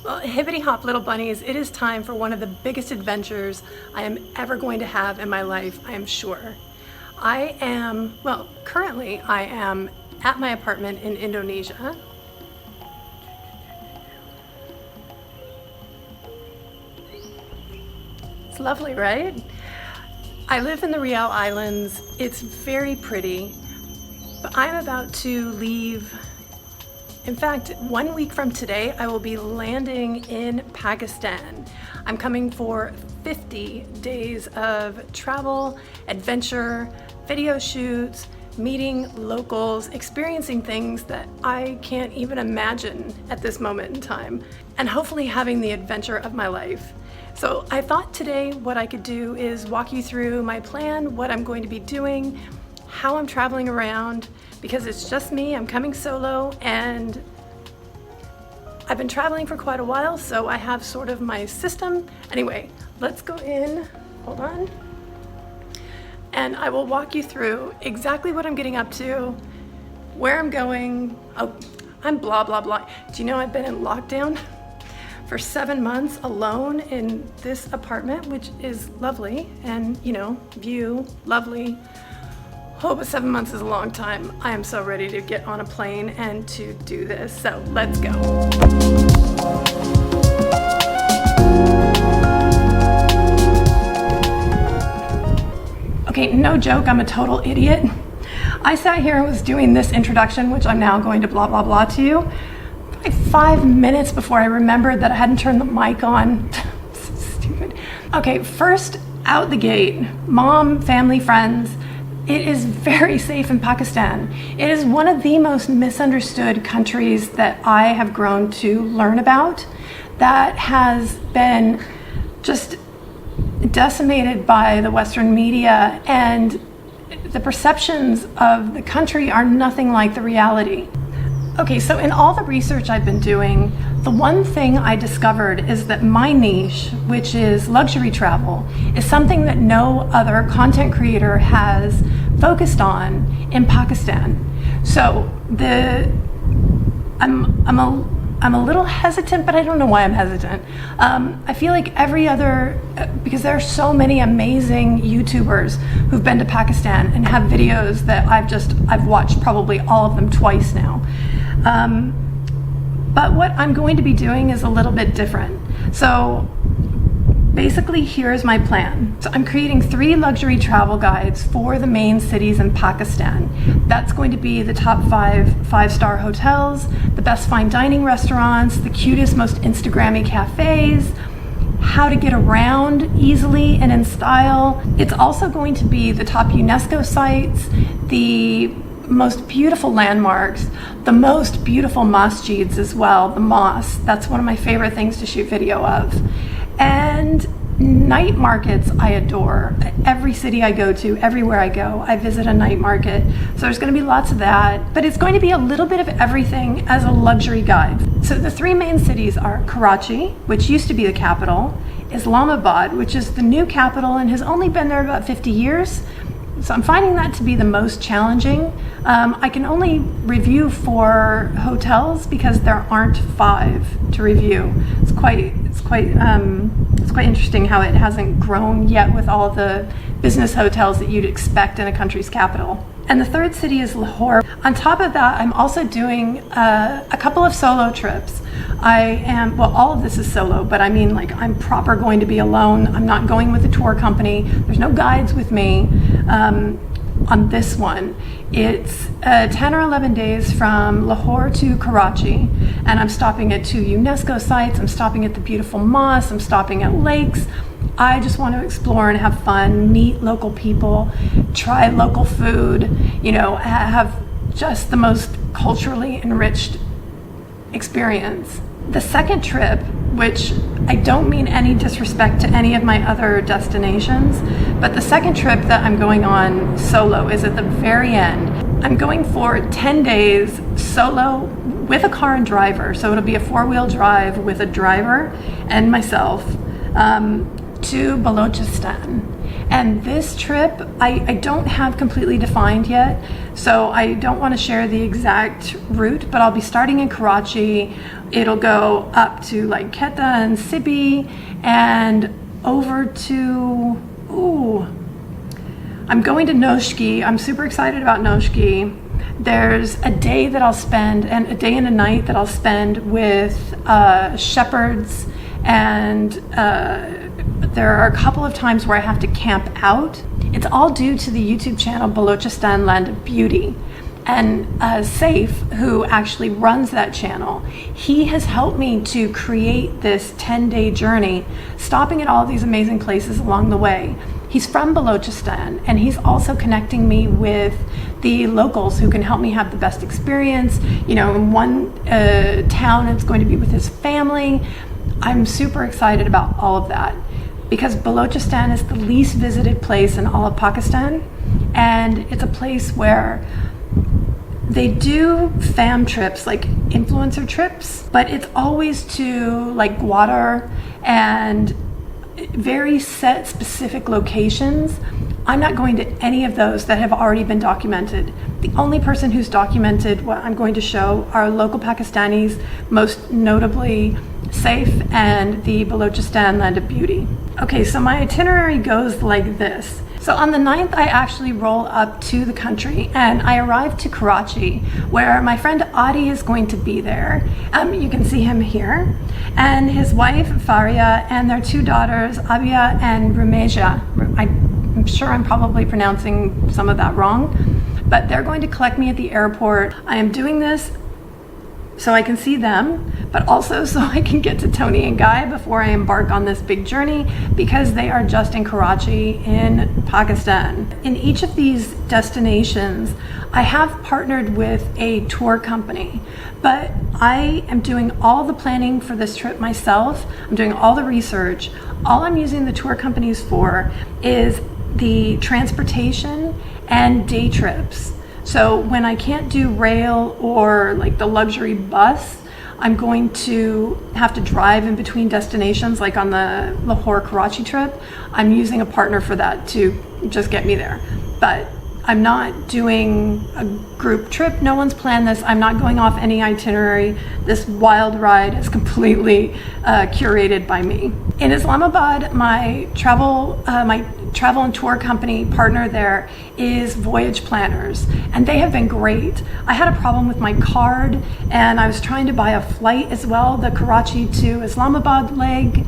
Well, hippity hop little bunnies, it is time for one of the biggest adventures I am ever going to have in my life, I am sure. Currently I am at my apartment in Indonesia. It's lovely, right? I live in the Riau Islands. It's very pretty, but I'm about to leave. In fact, 1 week from today, I will be landing in Pakistan. I'm coming for 50 days of travel, adventure, video shoots, meeting locals, experiencing things that I can't even imagine at this moment in time, and hopefully having the adventure of my life. So I thought today what I could do is walk you through my plan, what I'm going to be doing, how I'm traveling around, because it's just me, I'm coming solo, and I've been traveling for quite a while, so I have sort of my system. Anyway, let's go in, hold on, and I will walk you through exactly what I'm getting up to, where I'm going. Oh, I'm blah, blah, blah. Do you know I've been in lockdown for 7 months alone in this apartment, which is lovely, and view, lovely. Oh, but 7 months is a long time. I am so ready to get on a plane and to do this, so let's go. Okay, no joke, I'm a total idiot. I sat here and was doing this introduction, which I'm now going to blah, blah, blah to you, like 5 minutes before I remembered that I hadn't turned the mic on. So stupid. Okay, first out the gate, mom, family, friends. It is very safe in Pakistan. It is one of the most misunderstood countries that I have grown to learn about, that has been just decimated by the Western media, and the perceptions of the country are nothing like the reality. Okay, so in all the research I've been doing, the one thing I discovered is that my niche, which is luxury travel, is something that no other content creator has focused on in Pakistan. So I'm a little hesitant, but I don't know why I'm hesitant. I feel like because there are so many amazing YouTubers who've been to Pakistan and have videos that I've watched probably all of them twice now. But what I'm going to be doing is a little bit different. So basically, here's my plan. So I'm creating 3 luxury travel guides for the main cities in Pakistan. That's going to be the top 5-star hotels, the best fine dining restaurants, the cutest, most Instagrammy cafes, how to get around easily and in style. It's also going to be the top UNESCO sites, the most beautiful landmarks, the most beautiful masjids as well, the mosques. That's one of my favorite things to shoot video of. And night markets I adore. Every city I go to, everywhere I go, I visit a night market. So there's going to be lots of that, but it's going to be a little bit of everything as a luxury guide. So the 3 main cities are Karachi, which used to be the capital, Islamabad, which is the new capital and has only been there about 50 years. So I'm finding that to be the most challenging. I can only review 4 hotels because there aren't 5 to review. It's quite interesting how it hasn't grown yet with all the business hotels that you'd expect in a country's capital. And the 3rd city is Lahore. On top of that, I'm also doing a couple of solo trips. All of this is solo, but I mean, like, I'm proper going to be alone. I'm not going with a tour company. There's no guides with me on this one. It's 10 or 11 days from Lahore to Karachi, and I'm stopping at 2 UNESCO sites. I'm stopping at the beautiful mosques. I'm stopping at lakes. I just want to explore and have fun, meet local people, try local food, have just the most culturally enriched experience. The second trip, which I don't mean any disrespect to any of my other destinations, but the second trip that I'm going on solo is at the very end. I'm going for 10 days solo with a car and driver. So it'll be a 4-wheel drive with a driver and myself, to Balochistan. And this trip, I don't have completely defined yet, so I don't want to share the exact route, but I'll be starting in Karachi. It'll go up to like Quetta and Sibi and over to, I'm going to Noshki. I'm super excited about Noshki. There's a day that I'll spend, and a day and a night that I'll spend with shepherds, and there are a couple of times where I have to camp out. It's all due to the YouTube channel Balochistan Land of Beauty. And Saif, who actually runs that channel, he has helped me to create this 10-day journey, stopping at all these amazing places along the way. He's from Balochistan, and he's also connecting me with the locals who can help me have the best experience. You know, in one town, it's going to be with his family. I'm super excited about all of that, because Balochistan is the least visited place in all of Pakistan, and it's a place where they do fam trips, like influencer trips, but it's always to like Gwadar and very set specific locations. I'm not going to any of those that have already been documented. The only person who's documented what I'm going to show are local Pakistanis, most notably Saif and the Balochistan Land of Beauty. Okay, so my itinerary goes like this. So on the 9th, I actually roll up to the country and I arrive to Karachi, where my friend Adi is going to be there. You can see him here, and his wife Faria and their two daughters Abia and Rumeja. I'm sure I'm probably pronouncing some of that wrong, but they're going to collect me at the airport. I am doing this so I can see them, but also so I can get to Tony and Guy before I embark on this big journey, because they are just in Karachi in Pakistan. In each of these destinations, I have partnered with a tour company, but I am doing all the planning for this trip myself. I'm doing all the research. All I'm using the tour companies for is the transportation and day trips. So when I can't do rail or like the luxury bus, I'm going to have to drive in between destinations, like on the Lahore-Karachi trip. I'm using a partner for that to just get me there. But I'm not doing a group trip. No one's planned this. I'm not going off any itinerary. This wild ride is completely curated by me. In Islamabad, my travel and tour company partner there is Voyage Planners, and they have been great. I had a problem with my card, and I was trying to buy a flight as well, the Karachi to Islamabad leg,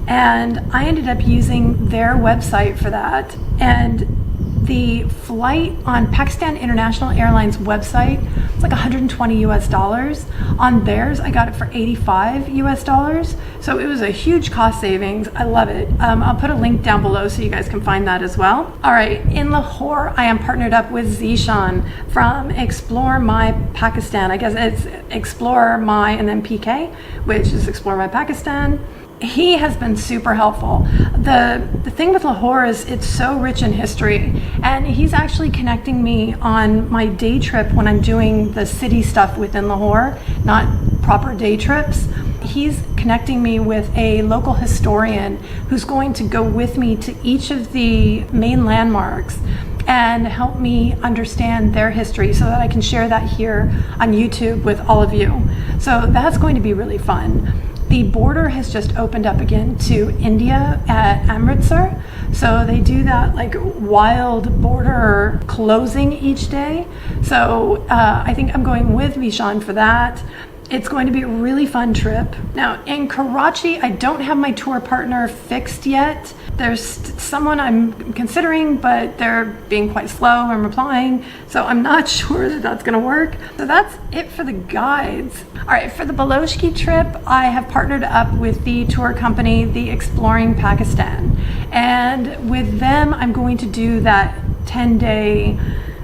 and I ended up using their website for that. And the flight on Pakistan International Airlines website, it's like $120 US. On theirs, I got it for $85 US. So it was a huge cost savings. I love it. I'll put a link down below so you guys can find that as well. All right, in Lahore, I am partnered up with Zishan from Explore My Pakistan. I guess it's Explore My and then PK, which is Explore My Pakistan. He has been super helpful. The thing with Lahore is it's so rich in history, and he's actually connecting me on my day trip when I'm doing the city stuff within Lahore, not proper day trips. He's connecting me with a local historian who's going to go with me to each of the main landmarks and help me understand their history so that I can share that here on YouTube with all of you. So that's going to be really fun. The border has just opened up again to India at Amritsar. So they do that like wild border closing each day. So I think I'm going with Vishan for that. It's going to be a really fun trip. Now in Karachi, I don't have my tour partner fixed yet. There's someone I'm considering, but they're being quite slow in replying. So I'm not sure that that's gonna work. So that's it for the guides. All right, for the Balochki trip, I have partnered up with the tour company, the Exploring Pakistan. And with them, I'm going to do that 10-day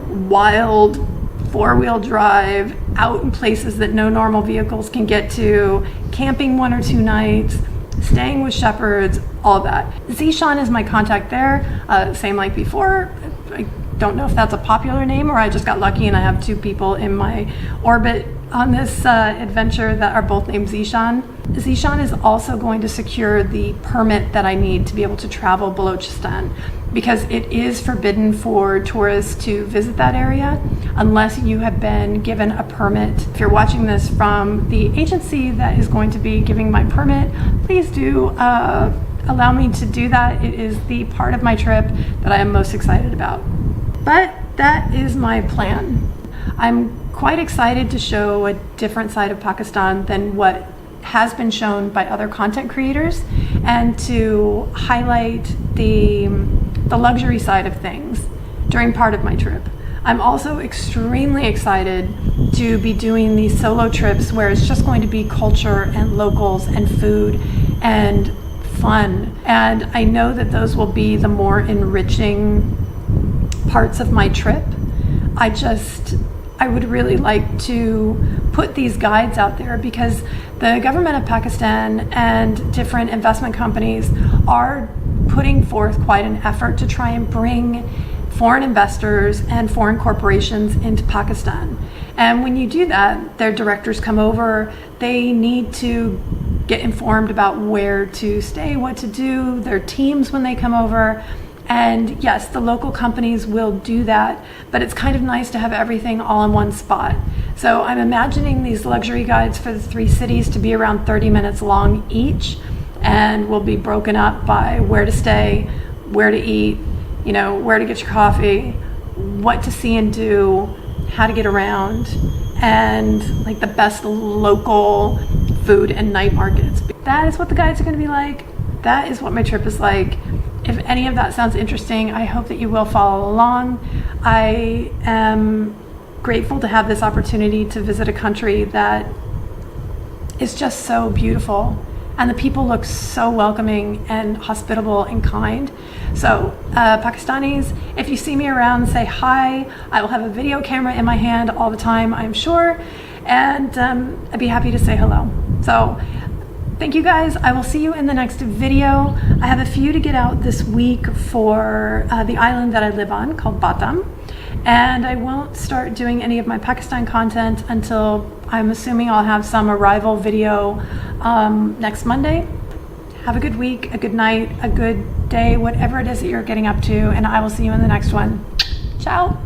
wild four-wheel drive out in places that no normal vehicles can get to, camping 1 or 2 nights, staying with shepherds, all that. Zishan is my contact there, same like before. don't know if that's a popular name or I just got lucky and I have 2 people in my orbit on this adventure that are both named Zishan. Zishan is also going to secure the permit that I need to be able to travel Balochistan, because it is forbidden for tourists to visit that area unless you have been given a permit. If you're watching this from the agency that is going to be giving my permit, please do allow me to do that. It is the part of my trip that I am most excited about. But that is my plan. I'm quite excited to show a different side of Pakistan than what has been shown by other content creators, and to highlight the luxury side of things during part of my trip. I'm also extremely excited to be doing these solo trips where it's just going to be culture and locals and food and fun. And I know that those will be the more enriching parts of my trip. I would really like to put these guides out there, because the government of Pakistan and different investment companies are putting forth quite an effort to try and bring foreign investors and foreign corporations into Pakistan. And when you do that, their directors come over, they need to get informed about where to stay, what to do, their teams when they come over. And yes, the local companies will do that, but it's kind of nice to have everything all in one spot. So I'm imagining these luxury guides for the 3 cities to be around 30 minutes long each, and will be broken up by where to stay, where to eat, where to get your coffee, what to see and do, how to get around, and like the best local food and night markets. That is what the guides are going to be like. That is what my trip is like. If any of that sounds interesting, I hope that you will follow along. I am grateful to have this opportunity to visit a country that is just so beautiful, and the people look so welcoming and hospitable and kind. So Pakistanis, if you see me around, say hi. I will have a video camera in my hand all the time, I'm sure, and I'd be happy to say hello. So thank you guys. I will see you in the next video. I have a few to get out this week for the island that I live on called Batam. And I won't start doing any of my Pakistan content until, I'm assuming I'll have some arrival video next Monday. Have a good week, a good night, a good day, whatever it is that you're getting up to, and I will see you in the next one. Ciao.